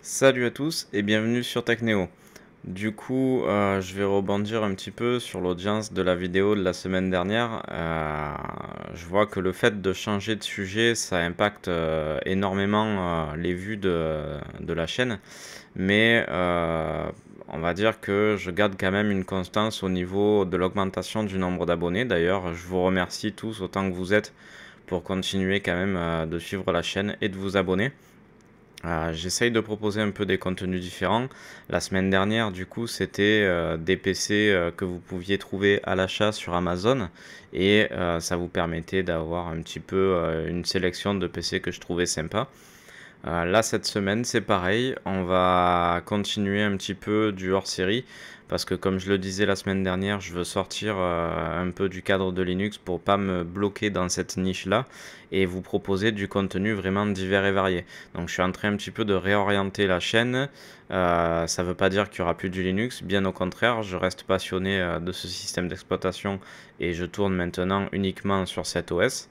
Salut à tous et bienvenue sur Technéo. Du coup, je vais rebondir un petit peu sur l'audience de la vidéo de la semaine dernière. Je vois que le fait de changer de sujet, ça impacte énormément les vues de la chaîne. Mais on va dire que je garde quand même une constance au niveau de l'augmentation du nombre d'abonnés. D'ailleurs, je vous remercie tous autant que vous êtes pour continuer quand même de suivre la chaîne et de vous abonner. J'essaye de proposer un peu des contenus différents. La semaine dernière, du coup, c'était des PC que vous pouviez trouver à l'achat sur Amazon et ça vous permettait d'avoir un petit peu une sélection de PC que je trouvais sympa. Là, cette semaine, c'est pareil. On va continuer un petit peu du hors-série parce que, comme je le disais la semaine dernière, je veux sortir un peu du cadre de Linux pour pas me bloquer dans cette niche-là et vous proposer du contenu vraiment divers et varié. Donc, je suis en train un petit peu de réorienter la chaîne. Ça ne veut pas dire qu'il y aura plus du Linux, bien au contraire, je reste passionné de ce système d'exploitation et je tourne maintenant uniquement sur cet OS.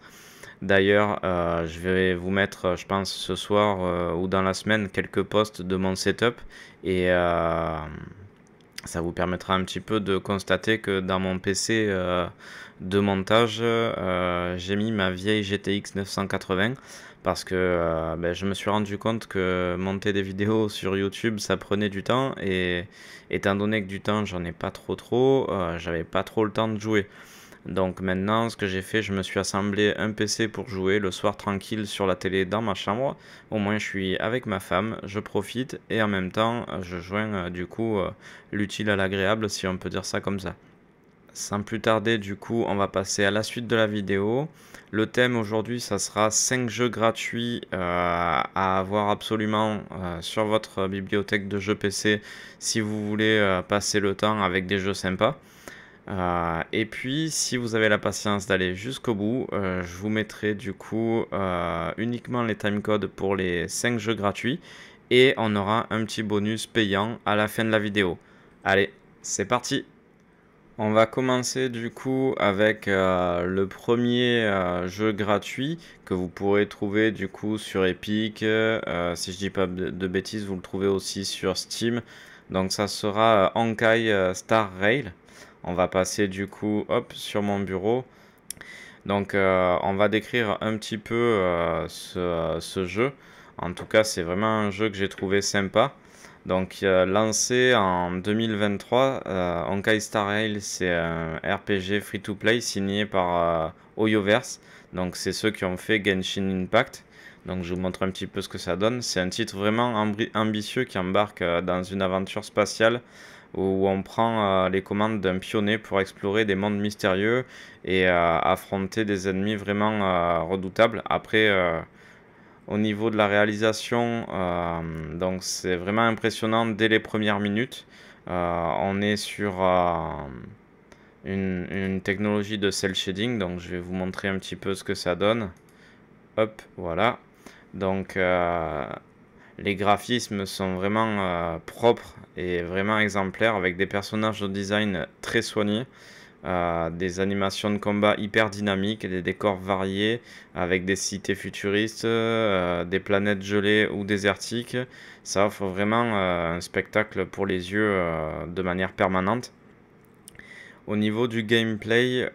D'ailleurs, je vais vous mettre, je pense, ce soir ou dans la semaine, quelques posts de mon setup et ça vous permettra un petit peu de constater que dans mon PC de montage, j'ai mis ma vieille GTX 980 parce que je me suis rendu compte que monter des vidéos sur YouTube, ça prenait du temps et étant donné que du temps, j'en ai pas trop, j'avais pas trop le temps de jouer. Donc maintenant, ce que j'ai fait, je me suis assemblé un PC pour jouer le soir tranquille sur la télé dans ma chambre. Au moins, je suis avec ma femme, je profite et en même temps, je joins du coup l'utile à l'agréable, si on peut dire ça comme ça. Sans plus tarder, du coup, on va passer à la suite de la vidéo. Le thème aujourd'hui, ça sera 5 jeux gratuits à avoir absolument sur votre bibliothèque de jeux PC si vous voulez passer le temps avec des jeux sympas. Et puis, si vous avez la patience d'aller jusqu'au bout, je vous mettrai du coup uniquement les timecodes pour les 5 jeux gratuits et on aura un petit bonus payant à la fin de la vidéo. Allez, c'est parti! On va commencer du coup avec le premier jeu gratuit que vous pourrez trouver du coup sur Epic. Si je dis pas de bêtises, vous le trouvez aussi sur Steam. Donc ça sera Honkai Star Rail. On va passer du coup hop sur mon bureau. Donc on va décrire un petit peu ce jeu. En tout cas, c'est vraiment un jeu que j'ai trouvé sympa. Donc lancé en 2023, Honkai Star Rail, c'est un RPG free-to-play signé par Hoyoverse. Donc c'est ceux qui ont fait Genshin Impact. Donc je vous montre un petit peu ce que ça donne. C'est un titre vraiment ambitieux qui embarque dans une aventure spatiale où on prend les commandes d'un pionnier pour explorer des mondes mystérieux et affronter des ennemis vraiment redoutables. Après, au niveau de la réalisation, donc c'est vraiment impressionnant dès les premières minutes. On est sur une technologie de cel shading, donc je vais vous montrer un petit peu ce que ça donne. Hop, voilà. Donc les graphismes sont vraiment propres et vraiment exemplaires avec des personnages au design très soignés. Des animations de combat hyper dynamiques, des décors variés avec des cités futuristes, des planètes gelées ou désertiques. Ça offre vraiment un spectacle pour les yeux de manière permanente. Au niveau du gameplay,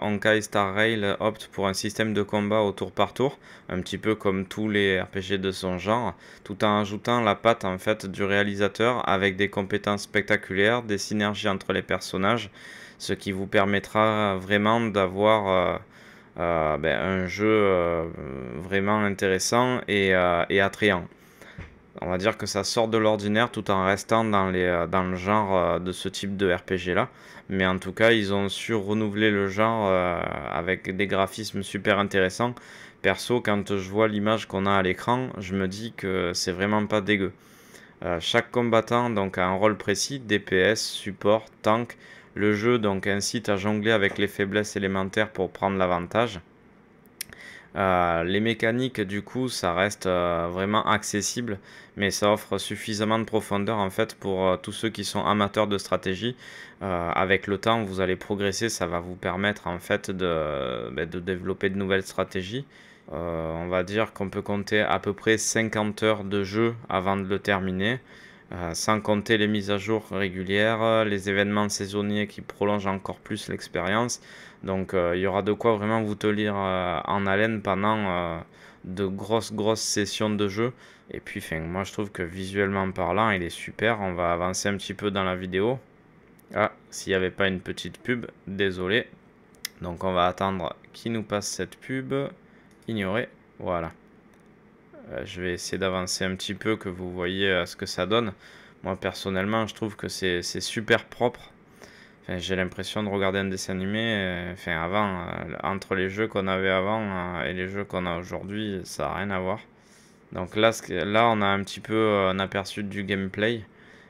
Honkai Star Rail opte pour un système de combat au tour par tour, un petit peu comme tous les RPG de son genre, tout en ajoutant la patte en fait du réalisateur avec des compétences spectaculaires, des synergies entre les personnages, ce qui vous permettra vraiment d'avoir un jeu vraiment intéressant et attrayant. On va dire que ça sort de l'ordinaire tout en restant dans le genre de ce type de RPG là. Mais en tout cas, ils ont su renouveler le genre avec des graphismes super intéressants. Perso, quand je vois l'image qu'on a à l'écran, je me dis que c'est vraiment pas dégueu. Chaque combattant donc a un rôle précis, DPS, support, tank. Le jeu donc incite à jongler avec les faiblesses élémentaires pour prendre l'avantage. Les mécaniques, du coup, ça reste vraiment accessible, mais ça offre suffisamment de profondeur en fait pour tous ceux qui sont amateurs de stratégie. Avec le temps, vous allez progresser, ça va vous permettre en fait de développer de nouvelles stratégies. On va dire qu'on peut compter à peu près 50 heures de jeu avant de le terminer. Sans compter les mises à jour régulières, les événements saisonniers qui prolongent encore plus l'expérience. Donc il y aura de quoi vraiment vous tenir en haleine pendant de grosses sessions de jeu. Et puis moi je trouve que visuellement parlant il est super. On va avancer un petit peu dans la vidéo. Ah, s'il n'y avait pas une petite pub, désolé. Donc on va attendre qu'il nous passe cette pub. Ignorer, voilà. Je vais essayer d'avancer un petit peu, que vous voyez ce que ça donne. Moi personnellement je trouve que c'est super propre. Enfin, j'ai l'impression de regarder un dessin animé. Enfin, avant, entre les jeux qu'on avait avant et les jeux qu'on a aujourd'hui, ça n'a rien à voir. Donc là, on a un petit peu un aperçu du gameplay.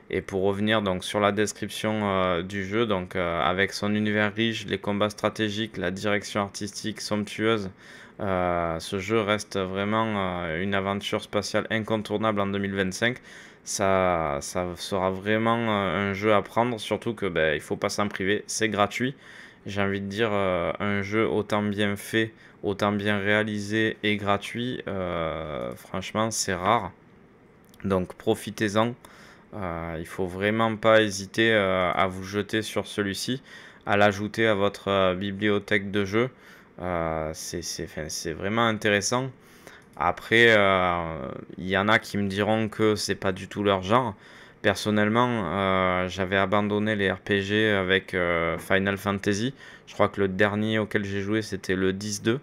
Et pour revenir donc sur la description du jeu, donc avec son univers riche, les combats stratégiques, la direction artistique somptueuse, ce jeu reste vraiment une aventure spatiale incontournable en 2025. Ça sera vraiment un jeu à prendre, surtout que il faut pas s'en priver, c'est gratuit. J'ai envie de dire un jeu autant bien fait, autant bien réalisé et gratuit, franchement c'est rare. Donc profitez-en. Il faut vraiment pas hésiter à vous jeter sur celui-ci, à l'ajouter à votre bibliothèque de jeux. C'est vraiment intéressant. Après, il y en a qui me diront que c'est pas du tout leur genre. Personnellement, j'avais abandonné les RPG avec Final Fantasy. Je crois que le dernier auquel j'ai joué c'était le 10-2.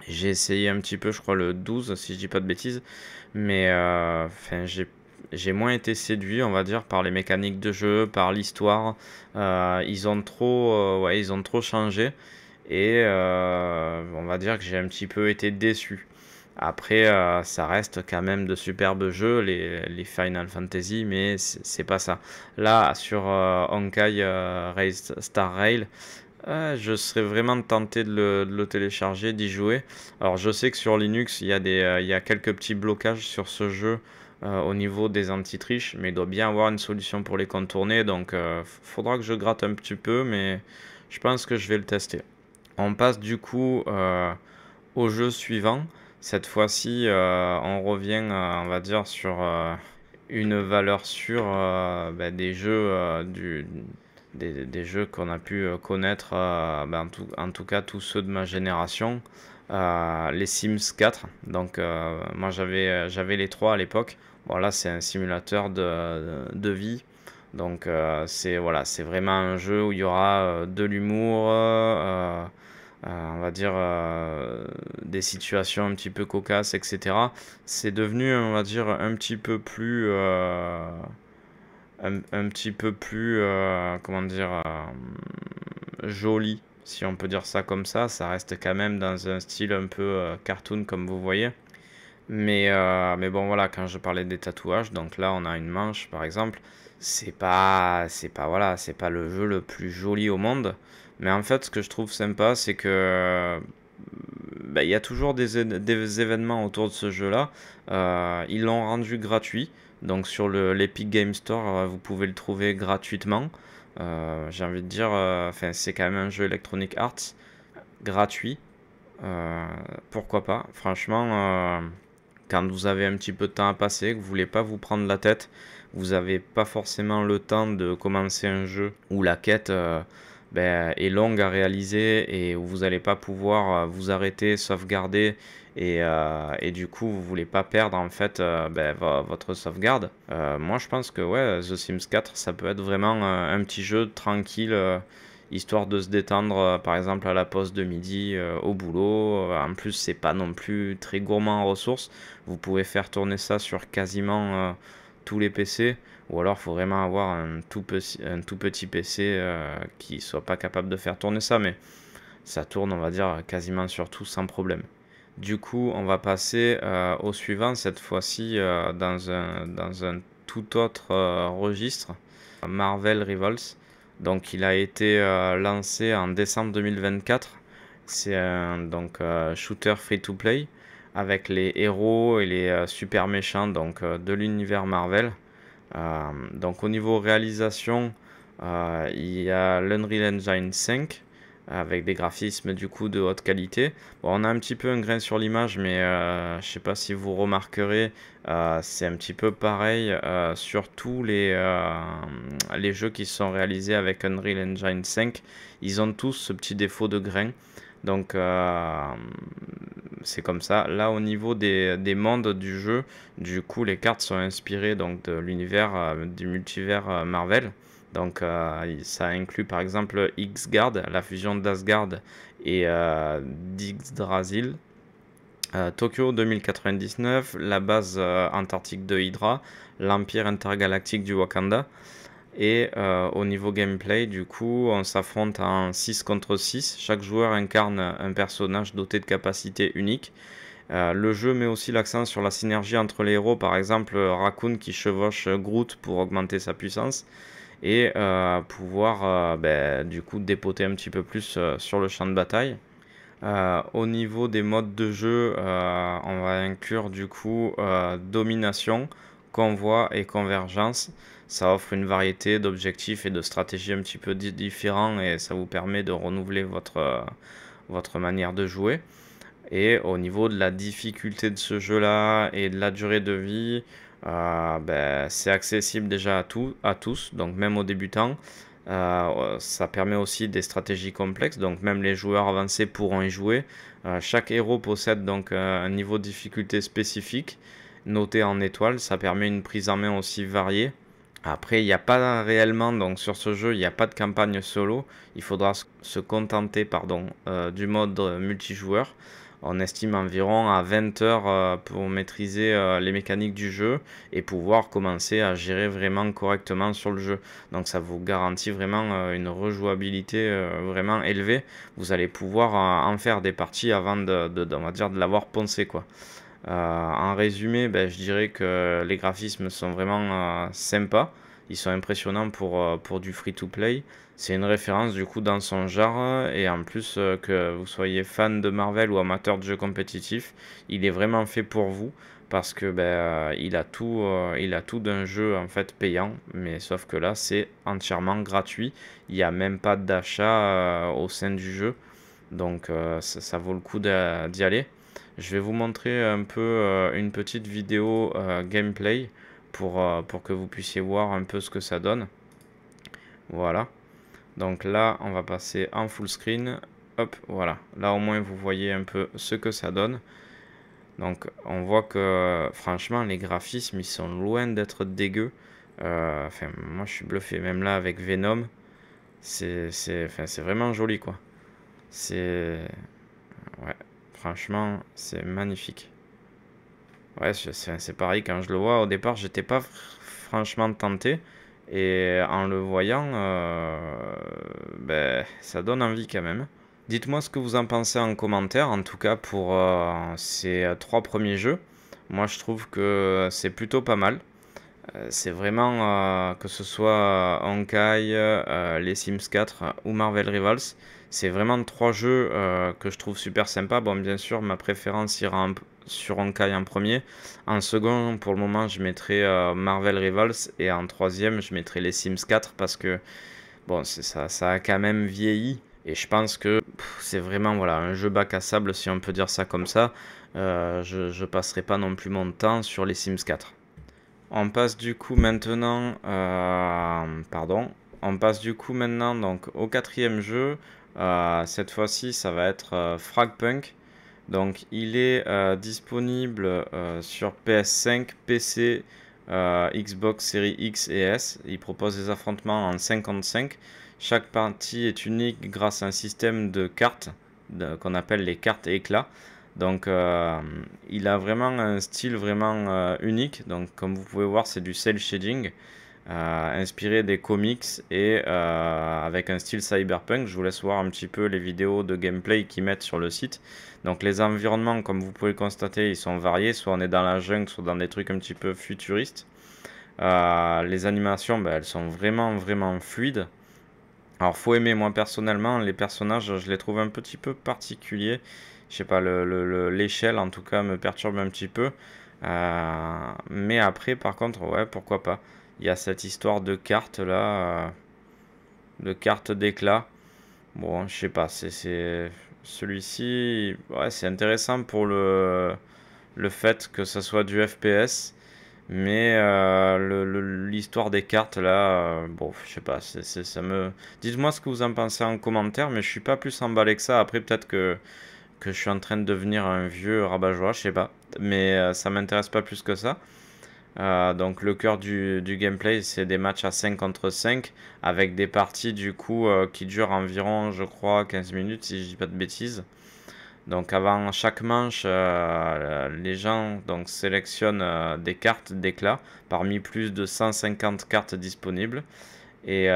J'ai essayé un petit peu, je crois le 12 si je dis pas de bêtises. Mais j'ai moins été séduit, on va dire, par les mécaniques de jeu, par l'histoire. Ils ont trop changé. Et on va dire que j'ai un petit peu été déçu. Après, ça reste quand même de superbes jeux, les Final Fantasy, mais c'est pas ça. Là, sur Honkai Star Rail, je serais vraiment tenté de le télécharger, d'y jouer. Alors, je sais que sur Linux, il y a quelques petits blocages sur ce jeu au niveau des anti-triches, mais il doit bien avoir une solution pour les contourner. Donc, faudra que je gratte un petit peu, mais je pense que je vais le tester. On passe du coup au jeu suivant. Cette fois-ci, on revient, on va dire, sur une valeur sûre des jeux, des jeux qu'on a pu connaître, en tout cas tous ceux de ma génération, les Sims 4. Donc, moi j'avais les trois à l'époque. Bon, là, c'est un simulateur de vie. Donc, c'est vraiment un jeu où il y aura de l'humour. On va dire des situations un petit peu cocasses, etc. C'est devenu, on va dire, un petit peu plus, comment dire, joli, si on peut dire ça comme ça. Ça reste quand même dans un style un peu cartoon, comme vous voyez. Mais bon, voilà, quand je parlais des tatouages, donc là, on a une manche, par exemple. Voilà, c'est pas le jeu le plus joli au monde. Mais en fait, ce que je trouve sympa, c'est que il y a toujours des événements autour de ce jeu-là. Ils l'ont rendu gratuit. Donc sur l'Epic Game Store, vous pouvez le trouver gratuitement. J'ai envie de dire, c'est quand même un jeu Electronic Arts gratuit. Pourquoi pas? Franchement, quand vous avez un petit peu de temps à passer, que vous voulez pas vous prendre la tête, vous n'avez pas forcément le temps de commencer un jeu où la quête est longue à réaliser et où vous n'allez pas pouvoir vous arrêter, sauvegarder et du coup vous voulez pas perdre en fait votre sauvegarde. Moi je pense que ouais, The Sims 4 ça peut être vraiment un petit jeu tranquille, histoire de se détendre par exemple à la pause de midi au boulot. En plus c'est pas non plus très gourmand en ressources, vous pouvez faire tourner ça sur quasiment tous les PC, ou alors il faut vraiment avoir un tout petit PC qui soit pas capable de faire tourner ça, mais ça tourne on va dire quasiment sur tout sans problème. Du coup on va passer au suivant, cette fois-ci dans un tout autre registre, Marvel Rivals. Donc il a été lancé en décembre 2024, C'est un shooter free-to-play avec les héros et les super méchants de l'univers Marvel. Donc au niveau réalisation, il y a l'Unreal Engine 5 avec des graphismes du coup de haute qualité. Bon, on a un petit peu un grain sur l'image, mais je sais pas si vous remarquerez, c'est un petit peu pareil sur tous les jeux qui sont réalisés avec Unreal Engine 5. Ils ont tous ce petit défaut de grain. Donc c'est comme ça. Là au niveau des mondes du jeu, du coup les cartes sont inspirées donc de l'univers du multivers Marvel. Donc ça inclut par exemple Xgard, la fusion d'Asgard et d'Yggdrasil. Tokyo 2099, la base antarctique de Hydra, l'Empire intergalactique du Wakanda. Et au niveau gameplay, du coup, on s'affronte en 6 contre 6. Chaque joueur incarne un personnage doté de capacités uniques. Le jeu met aussi l'accent sur la synergie entre les héros, par exemple Raccoon qui chevauche Groot pour augmenter sa puissance et pouvoir du coup dépoter un petit peu plus sur le champ de bataille. Au niveau des modes de jeu, on va inclure du coup domination, convoi et convergence. Ça offre une variété d'objectifs et de stratégies un petit peu différents et ça vous permet de renouveler votre manière de jouer. Et au niveau de la difficulté de ce jeu-là et de la durée de vie, c'est accessible déjà à tous, donc même aux débutants. Ça permet aussi des stratégies complexes, donc même les joueurs avancés pourront y jouer. Chaque héros possède donc un niveau de difficulté spécifique, noté en étoiles. Ça permet une prise en main aussi variée. Après, il n'y a pas réellement, donc sur ce jeu, il n'y a pas de campagne solo. Il faudra se contenter, du mode multijoueur. On estime environ à 20 heures pour maîtriser les mécaniques du jeu et pouvoir commencer à gérer vraiment correctement sur le jeu. Donc ça vous garantit vraiment une rejouabilité vraiment élevée. Vous allez pouvoir en faire des parties avant on va dire, de l'avoir poncé, quoi. En résumé, je dirais que les graphismes sont vraiment sympas. Ils sont impressionnants pour du free-to-play. C'est une référence du coup dans son genre et en plus que vous soyez fan de Marvel ou amateur de jeux compétitifs, il est vraiment fait pour vous parce que il a tout d'un jeu en fait payant, mais sauf que là c'est entièrement gratuit. Il n'y a même pas d'achat au sein du jeu, donc ça vaut le coup d'y aller. Je vais vous montrer un peu une petite vidéo gameplay pour que vous puissiez voir un peu ce que ça donne. Voilà. Donc là, on va passer en full screen. Hop, voilà. Là, au moins, vous voyez un peu ce que ça donne. Donc, on voit que, franchement, les graphismes, ils sont loin d'être dégueux. Enfin, moi, je suis bluffé. Même là, avec Venom, c'est vraiment joli, quoi. C'est... Ouais, franchement, c'est magnifique. Ouais, c'est pareil, quand je le vois, au départ, j'étais pas franchement tenté. Et en le voyant, ça donne envie quand même. Dites-moi ce que vous en pensez en commentaire, en tout cas pour ces 3 premiers jeux. Moi, je trouve que c'est plutôt pas mal. C'est vraiment, que ce soit Honkai, les Sims 4 ou Marvel Rivals, c'est vraiment 3 jeux que je trouve super sympas. Bon, bien sûr, ma préférence ira sur Honkai en premier. En second, pour le moment, je mettrai Marvel Rivals. Et en troisième, je mettrai les Sims 4 parce que bon, ça a quand même vieilli. Et je pense que c'est vraiment voilà, un jeu bac à sable, si on peut dire ça comme ça. Je passerai pas non plus mon temps sur les Sims 4. On passe du coup maintenant, on passe du coup maintenant donc au 4e jeu. Cette fois-ci, ça va être Fragpunk. Donc, il est disponible sur PS5, PC, Xbox Series X et S. Il propose des affrontements en 55. Chaque partie est unique grâce à un système de cartes qu'on appelle les cartes éclats. Donc il a vraiment un style vraiment unique. Donc comme vous pouvez voir, c'est du cel shading inspiré des comics et avec un style cyberpunk. Je vous laisse voir un petit peu les vidéos de gameplay qu'ils mettent sur le site. Donc les environnements, comme vous pouvez le constater, ils sont variés. Soit on est dans la jungle, soit dans des trucs un petit peu futuristes. Les animations, elles sont vraiment fluides. Alors, faut aimer, moi personnellement, les personnages, je les trouve un petit peu particuliers. Je sais pas, l'échelle en tout cas me perturbe un petit peu. Mais après, par contre, ouais, pourquoi pas. Il y a cette histoire de cartes là, de cartes d'éclat. Bon, je sais pas, celui-ci, ouais, c'est intéressant pour le fait que ça soit du FPS. Mais l'histoire des cartes là, bon, je sais pas, ça me. Dites-moi ce que vous en pensez en commentaire, mais je suis pas plus emballé que ça. Après, peut-être que je suis en train de devenir un vieux rabat-joie, je sais pas. Mais ça m'intéresse pas plus que ça. Donc le cœur du gameplay, c'est des matchs à 5 contre 5 avec des parties du coup qui durent environ, je crois, 15 minutes si je dis pas de bêtises. Donc avant chaque manche, les gens donc, sélectionnent des cartes d'éclat parmi plus de 150 cartes disponibles. Et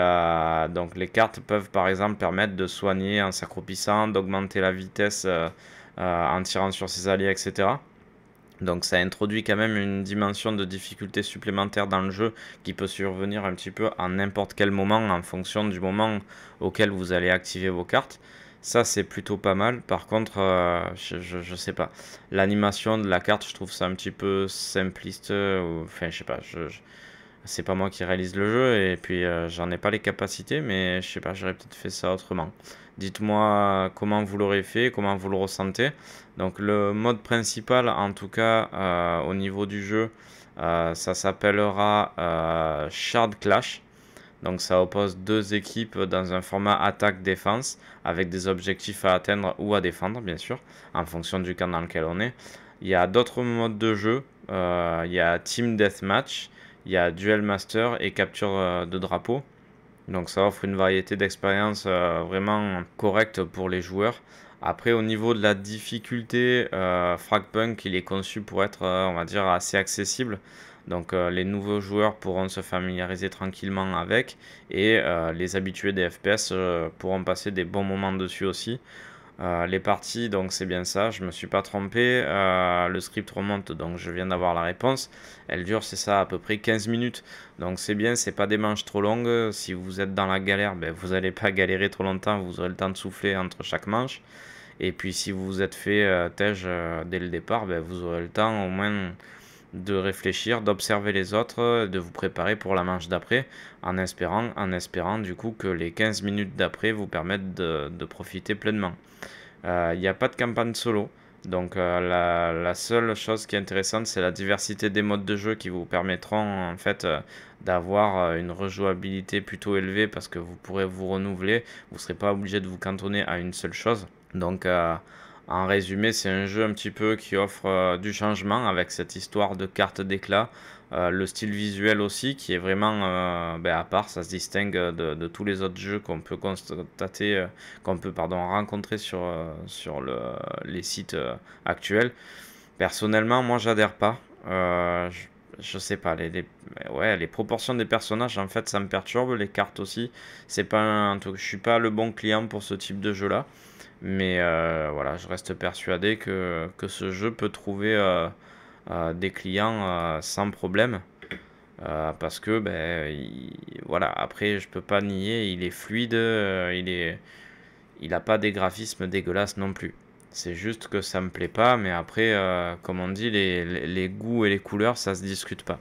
donc les cartes peuvent par exemple permettre de soigner en s'accroupissant, d'augmenter la vitesse en tirant sur ses alliés, etc. Donc ça introduit quand même une dimension de difficulté supplémentaire dans le jeu qui peut survenir un petit peu à n'importe quel moment en fonction du moment auquel vous allez activer vos cartes. Ça c'est plutôt pas mal. Par contre, je sais pas. L'animation de la carte, je trouve ça un petit peu simpliste. Enfin, je sais pas. C'est pas moi qui réalise le jeu et puis j'en ai pas les capacités, mais je sais pas, j'aurais peut-être fait ça autrement. Dites-moi comment vous l'aurez fait, comment vous le ressentez. Donc le mode principal, en tout cas au niveau du jeu, ça s'appellera Shard Clash. Donc ça oppose deux équipes dans un format attaque-défense avec des objectifs à atteindre ou à défendre, bien sûr, en fonction du camp dans lequel on est. Il y a d'autres modes de jeu. Il y a Team Deathmatch, il y a Duel Master et Capture de drapeau. Donc ça offre une variété d'expériences vraiment correctes pour les joueurs. Après, au niveau de la difficulté, Fragpunk, il est conçu pour être, on va dire, assez accessible. Donc les nouveaux joueurs pourront se familiariser tranquillement avec et les habitués des FPS pourront passer des bons moments dessus aussi. Les parties, donc c'est bien ça, je me suis pas trompé. Le script remonte, donc je viens d'avoir la réponse. Elle dure, c'est ça, à peu près 15 minutes. Donc c'est bien, c'est pas des manches trop longues. Si vous êtes dans la galère, ben, vous n'allez pas galérer trop longtemps, vous aurez le temps de souffler entre chaque manche. Et puis si vous vous êtes fait dès le départ, ben, vous aurez le temps au moins de réfléchir, d'observer les autres, de vous préparer pour la manche d'après, en espérant du coup que les 15 minutes d'après vous permettent de profiter pleinement. Il n'y a pas de campagne solo. Donc la seule chose qui est intéressante, c'est la diversité des modes de jeu qui vous permettront en fait d'avoir une rejouabilité plutôt élevée parce que vous pourrez vous renouveler. Vous ne serez pas obligé de vous cantonner à une seule chose. Donc en résumé, c'est un jeu un petit peu qui offre du changement avec cette histoire de carte d'éclat. Le style visuel aussi qui est vraiment à part, ça se distingue de tous les autres jeux qu'on peut constater, qu'on peut rencontrer sur les sites actuels. Personnellement, moi j'adhère pas. Je sais pas, ouais, les proportions des personnages en fait ça me perturbe, les cartes aussi. C'est pas je suis pas le bon client pour ce type de jeu là. Mais voilà, je reste persuadé que ce jeu peut trouver des clients sans problème. Parce que, ben, voilà, après, je peux pas nier, il est fluide, il a pas des graphismes dégueulasses non plus. C'est juste que ça me plaît pas, mais après, comme on dit, les goûts et les couleurs, ça se discute pas.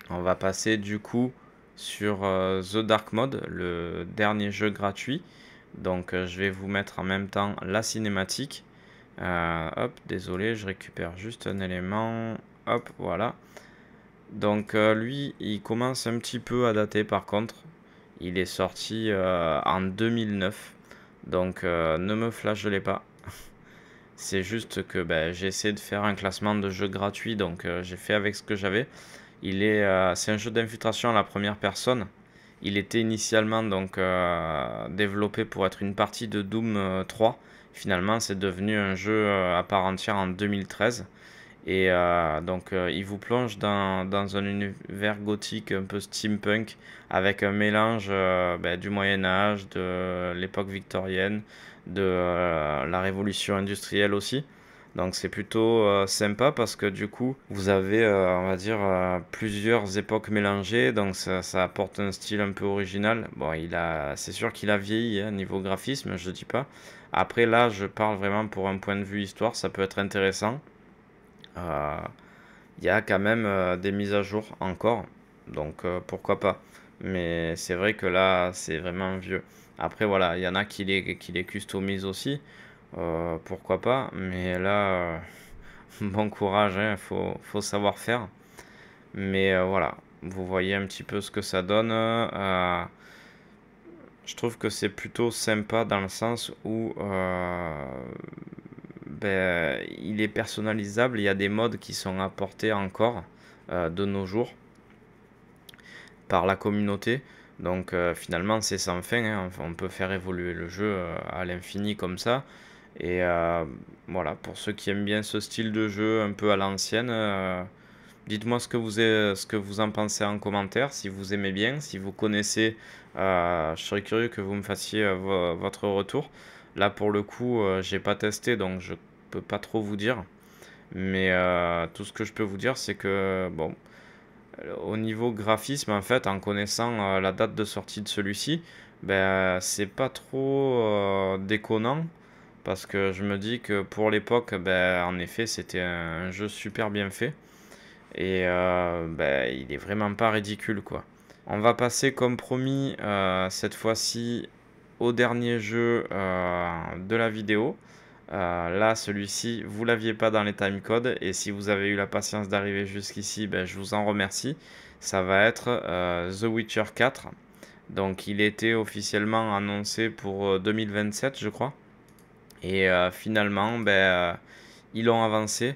On va passer du coup sur The Dark Mode, le dernier jeu gratuit. Donc je vais vous mettre en même temps la cinématique. Hop, désolé, je récupère juste un élément. Hop, voilà. Donc lui, il commence un petit peu à dater par contre. Il est sorti en 2009. Donc ne me flashelez pas. C'est juste que ben, j'ai essayé de faire un classement de jeux gratuits. Donc j'ai fait avec ce que j'avais. C'est un jeu d'infiltration à la première personne. Il était initialement donc développé pour être une partie de Doom 3. Finalement, c'est devenu un jeu à part entière en 2013. Et donc, il vous plonge dans un univers gothique un peu steampunk avec un mélange du Moyen Âge, de l'époque victorienne, de la révolution industrielle aussi. Donc c'est plutôt sympa parce que du coup vous avez on va dire plusieurs époques mélangées, donc ça apporte un style un peu original. Bon, c'est sûr qu'il a vieilli hein, niveau graphisme, je dis pas. Après là je parle vraiment pour un point de vue histoire, ça peut être intéressant. Euh, Il y a quand même des mises à jour encore, donc pourquoi pas. Mais c'est vrai que là c'est vraiment vieux. Après voilà, il y en a qui les customisent aussi, pourquoi pas. Mais là, bon courage, hein, faut savoir faire. Mais voilà, vous voyez un petit peu ce que ça donne. Je trouve que c'est plutôt sympa dans le sens où ben, il est personnalisable. Il y a des modes qui sont apportés encore de nos jours par la communauté. Donc finalement c'est sans fin, hein. Enfin, on peut faire évoluer le jeu à l'infini comme ça. Et voilà, pour ceux qui aiment bien ce style de jeu un peu à l'ancienne, dites-moi ce que vous en pensez en commentaire, si vous aimez bien, si vous connaissez, je serais curieux que vous me fassiez votre retour. Là pour le coup, j'ai pas testé donc je peux pas trop vous dire. Mais tout ce que je peux vous dire, c'est que bon, au niveau graphisme, en fait, en connaissant la date de sortie de celui-ci, ben c'est pas trop déconnant parce que je me dis que pour l'époque, ben en effet, c'était un jeu super bien fait. Et ben, il est vraiment pas ridicule quoi. On va passer comme promis cette fois-ci au dernier jeu de la vidéo. Là, celui-ci, vous l'aviez pas dans les timecodes et si vous avez eu la patience d'arriver jusqu'ici, ben, je vous en remercie. Ça va être The Witcher 4. Donc, il était officiellement annoncé pour 2027, je crois. Et finalement, ben, ils l'ont avancé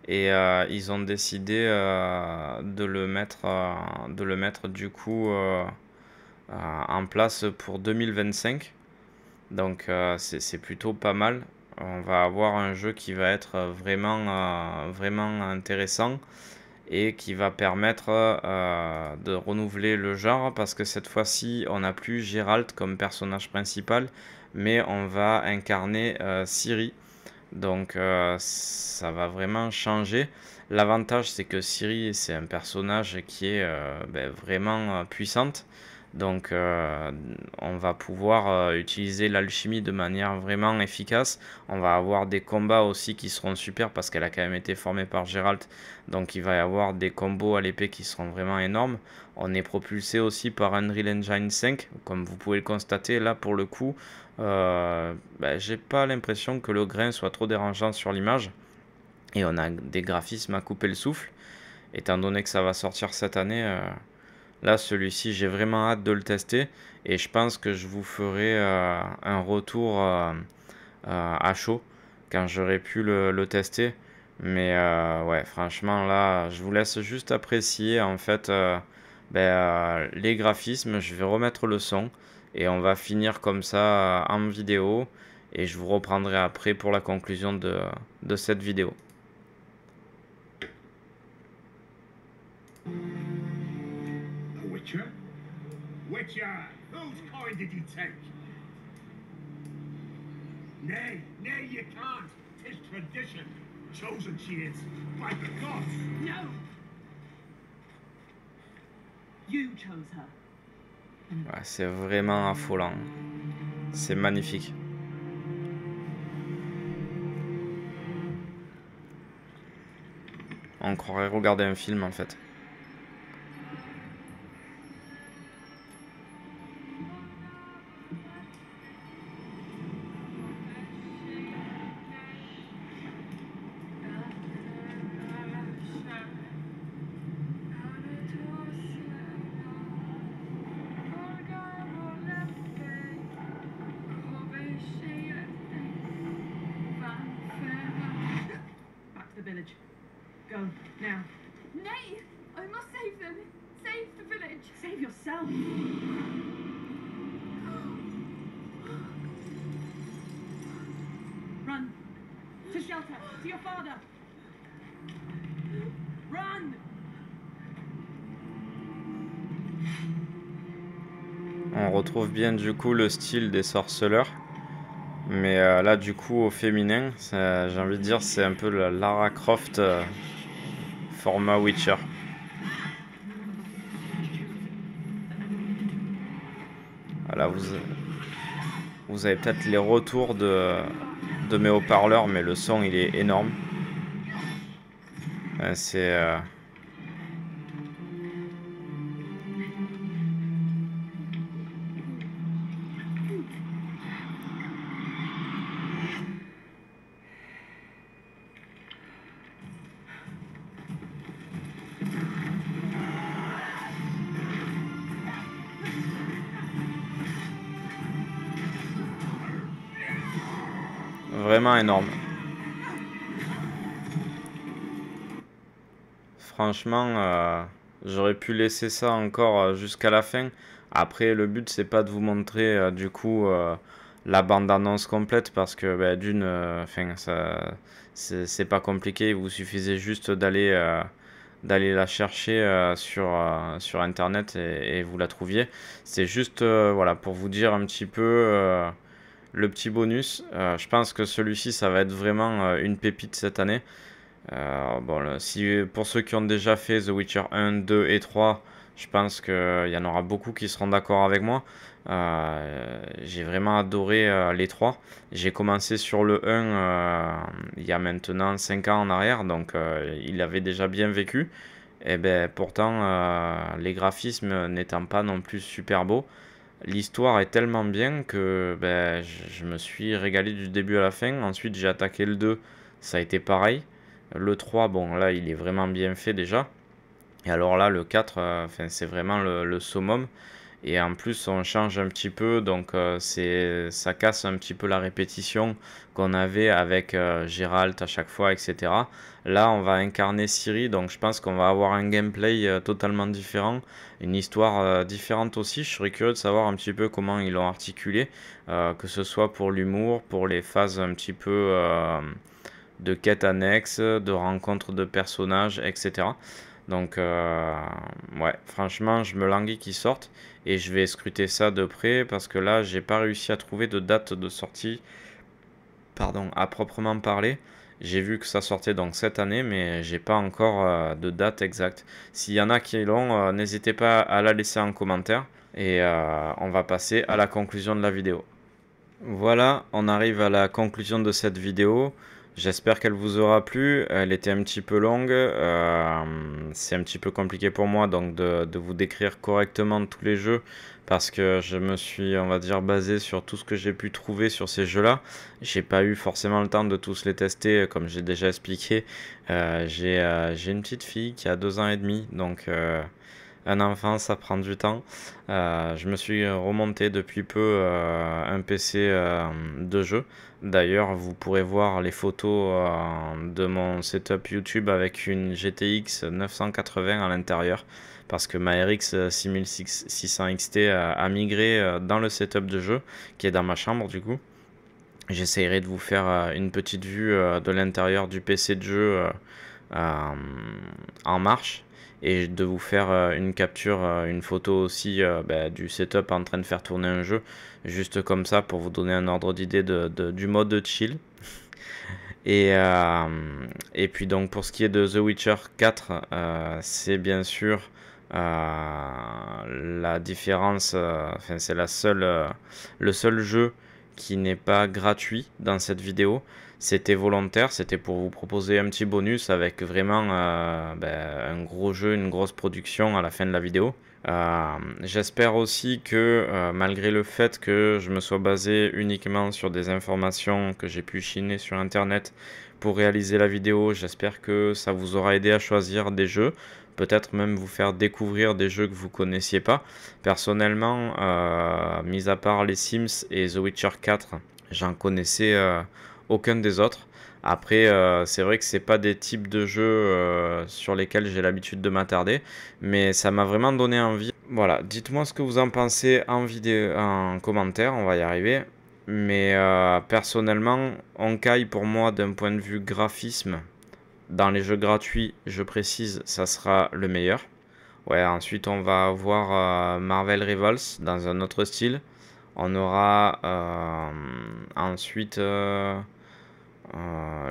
et ils ont décidé de le mettre du coup en place pour 2025. Donc c'est plutôt pas mal. On va avoir un jeu qui va être vraiment intéressant et qui va permettre de renouveler le genre parce que cette fois-ci on n'a plus Geralt comme personnage principal mais on va incarner Ciri. Donc ça va vraiment changer. L'avantage c'est que Ciri c'est un personnage qui est ben, vraiment puissante. Donc on va pouvoir utiliser l'alchimie de manière vraiment efficace. On va avoir des combats aussi qui seront super parce qu'elle a quand même été formée par Geralt. Donc il va y avoir des combos à l'épée qui seront vraiment énormes. On est propulsé aussi par Unreal Engine 5. Comme vous pouvez le constater là pour le coup. Ben, j'ai pas l'impression que le grain soit trop dérangeant sur l'image. Et on a des graphismes à couper le souffle. Étant donné que ça va sortir cette année, là celui-ci j'ai vraiment hâte de le tester. Et je pense que je vous ferai un retour à chaud quand j'aurai pu le tester. Mais ouais, franchement là, je vous laisse juste apprécier en fait ben, les graphismes. Je vais remettre le son et on va finir comme ça en vidéo. Et je vous reprendrai après pour la conclusion de cette vidéo. Witcher? Witcher! Whose coin did you take? Nay, nay, you can't. 'Tis tradition. Chosen she is, by the gods. No! You chose her. Ouais, c'est vraiment affolant. C'est magnifique. On croirait regarder un film en fait. Back to the village. Go, now. Nay! I must save them! Save the village! Save yourself! Run! To shelter! To your father! Run! On retrouve bien du coup le style des sorceleurs. Mais là, du coup, au féminin, j'ai envie de dire, c'est un peu la Lara Croft format Witcher. Voilà, vous avez peut-être les retours de mes haut-parleurs, mais le son, il est énorme. C'est... vraiment énorme. Franchement, j'aurais pu laisser ça encore jusqu'à la fin. Après, le but, c'est pas de vous montrer du coup la bande-annonce complète parce que bah, d'une, ça, c'est pas compliqué. Il vous suffisait juste d'aller la chercher sur internet et vous la trouviez. C'est juste voilà pour vous dire un petit peu le petit bonus. Je pense que celui-ci, ça va être vraiment une pépite cette année. Bon, là, pour ceux qui ont déjà fait The Witcher 1, 2 et 3, je pense qu'il y en aura beaucoup qui seront d'accord avec moi. J'ai vraiment adoré les 3. J'ai commencé sur le 1 il y a maintenant 5 ans en arrière, donc il avait déjà bien vécu. Et ben, pourtant, les graphismes n'étant pas non plus super beaux, l'histoire est tellement bien que ben, je me suis régalé du début à la fin. Ensuite, j'ai attaqué le 2, ça a été pareil. Le 3, bon, là, il est vraiment bien fait déjà. Et alors là, le 4, c'est vraiment le summum. Et en plus, on change un petit peu, donc ça casse un petit peu la répétition qu'on avait avec Geralt à chaque fois, etc. Là, on va incarner Ciri, donc je pense qu'on va avoir un gameplay totalement différent, une histoire différente aussi. Je serais curieux de savoir un petit peu comment ils l'ont articulé, que ce soit pour l'humour, pour les phases un petit peu de quêtes annexes, de rencontres de personnages, etc. Donc, ouais, franchement, je me languis qu'ils sortent et je vais scruter ça de près parce que là, j'ai pas réussi à trouver de date de sortie, pardon, à proprement parler. J'ai vu que ça sortait donc cette année, mais j'ai pas encore de date exacte. S'il y en a qui l'ont, n'hésitez pas à la laisser en commentaire et on va passer à la conclusion de la vidéo. Voilà, on arrive à la conclusion de cette vidéo. J'espère qu'elle vous aura plu. Elle était un petit peu longue. C'est un petit peu compliqué pour moi donc de vous décrire correctement tous les jeux parce que je me suis, on va dire, basé sur tout ce que j'ai pu trouver sur ces jeux-là. J'ai pas eu forcément le temps de tous les tester, comme j'ai déjà expliqué. J'ai une petite fille qui a 2 ans et demi, donc un enfant, ça prend du temps. Je me suis remonté depuis peu un PC de jeu. D'ailleurs, vous pourrez voir les photos de mon setup YouTube avec une GTX 980 à l'intérieur. Parce que ma RX 6600 XT a migré dans le setup de jeu qui est dans ma chambre du coup. J'essaierai de vous faire une petite vue de l'intérieur du PC de jeu en marche et de vous faire une capture, une photo aussi du setup en train de faire tourner un jeu, juste comme ça pour vous donner un ordre d'idée du mode chill. Et puis donc pour ce qui est de The Witcher 4, c'est bien sûr la différence, c'est la le seul jeu qui n'est pas gratuit dans cette vidéo. C'était volontaire, c'était pour vous proposer un petit bonus avec vraiment un gros jeu, une grosse production à la fin de la vidéo. J'espère aussi que malgré le fait que je me sois basé uniquement sur des informations que j'ai pu chiner sur internet pour réaliser la vidéo, j'espère que ça vous aura aidé à choisir des jeux, peut-être même vous faire découvrir des jeux que vous connaissiez pas. Personnellement, mis à part les Sims et The Witcher 4, j'en connaissais aucun des autres. Après, c'est vrai que c'est pas des types de jeux sur lesquels j'ai l'habitude de m'attarder, mais ça m'a vraiment donné envie. Voilà, dites-moi ce que vous en pensez en vidéo, en commentaire, on va y arriver. Mais personnellement, Honkai pour moi, d'un point de vue graphisme, dans les jeux gratuits, je précise, ça sera le meilleur. Ouais, ensuite on va avoir Marvel Rivals dans un autre style. On aura ensuite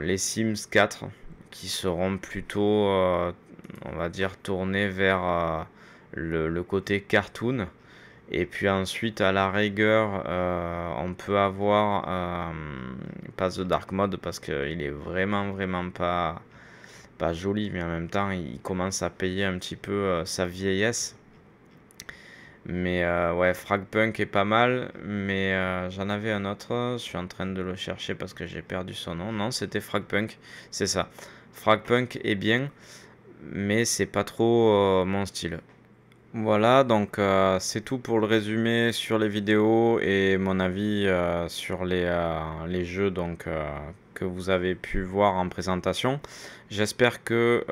les Sims 4 qui seront plutôt, on va dire, tournés vers le côté cartoon. Et puis ensuite, à la rigueur, on peut avoir pas The Dark Mode parce qu'il est vraiment pas joli, mais en même temps, il commence à payer un petit peu sa vieillesse. Mais ouais, Fragpunk est pas mal, mais j'en avais un autre, je suis en train de le chercher parce que j'ai perdu son nom. Non, c'était Fragpunk, c'est ça. Fragpunk est bien, mais c'est pas trop mon style. Voilà, donc c'est tout pour le résumé sur les vidéos et mon avis sur les jeux donc, que vous avez pu voir en présentation. J'espère que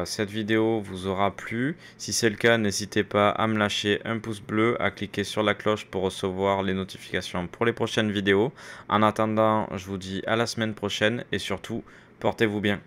cette vidéo vous aura plu. Si c'est le cas, n'hésitez pas à me lâcher un pouce bleu, à cliquer sur la cloche pour recevoir les notifications pour les prochaines vidéos. En attendant, je vous dis à la semaine prochaine et surtout, portez-vous bien.